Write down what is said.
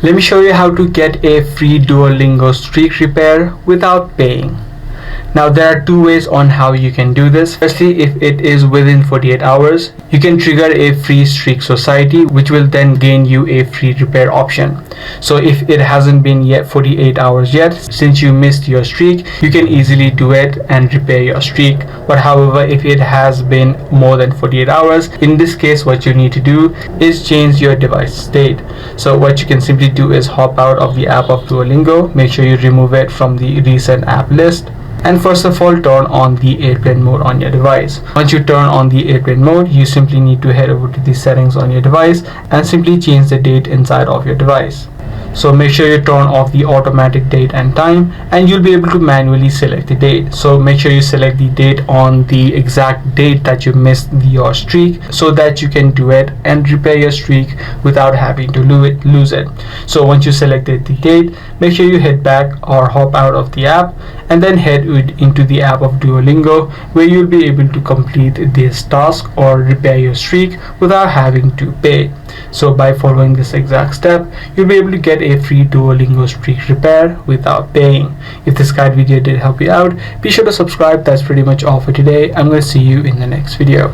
Let me show you how to get a free Duolingo streak repair without paying. Now there are two ways on how you can do this. Firstly, if it is within 48 hours, you can trigger a free streak society, which will then gain you a free repair option. So if it hasn't been yet 48 hours yet since you missed your streak, you can easily do it and repair your streak. But however, if it has been more than 48 hours, in this case what you need to do is change your device state. So what you can simply do is hop out of the app of Duolingo, make sure you remove it from the recent app list, and first of all turn on the airplane mode on your device. Once you turn on the airplane mode, you simply need to head over to the settings on your device and simply change the date inside of your device. So make sure you turn off the automatic date and time, and you'll be able to manually select the date. So make sure you select the date on the exact date that you missed your streak, so that you can do it and repair your streak without having to lose it. So once you selected the date, make sure you head back or hop out of the app and then head into the app of Duolingo, where you'll be able to complete this task or repair your streak without having to pay. So by following this exact step, you'll be able to get a free Duolingo streak repair without paying. If this guide video did help you out, be sure to subscribe. That's pretty much all for today. I'm going to see you in the next video.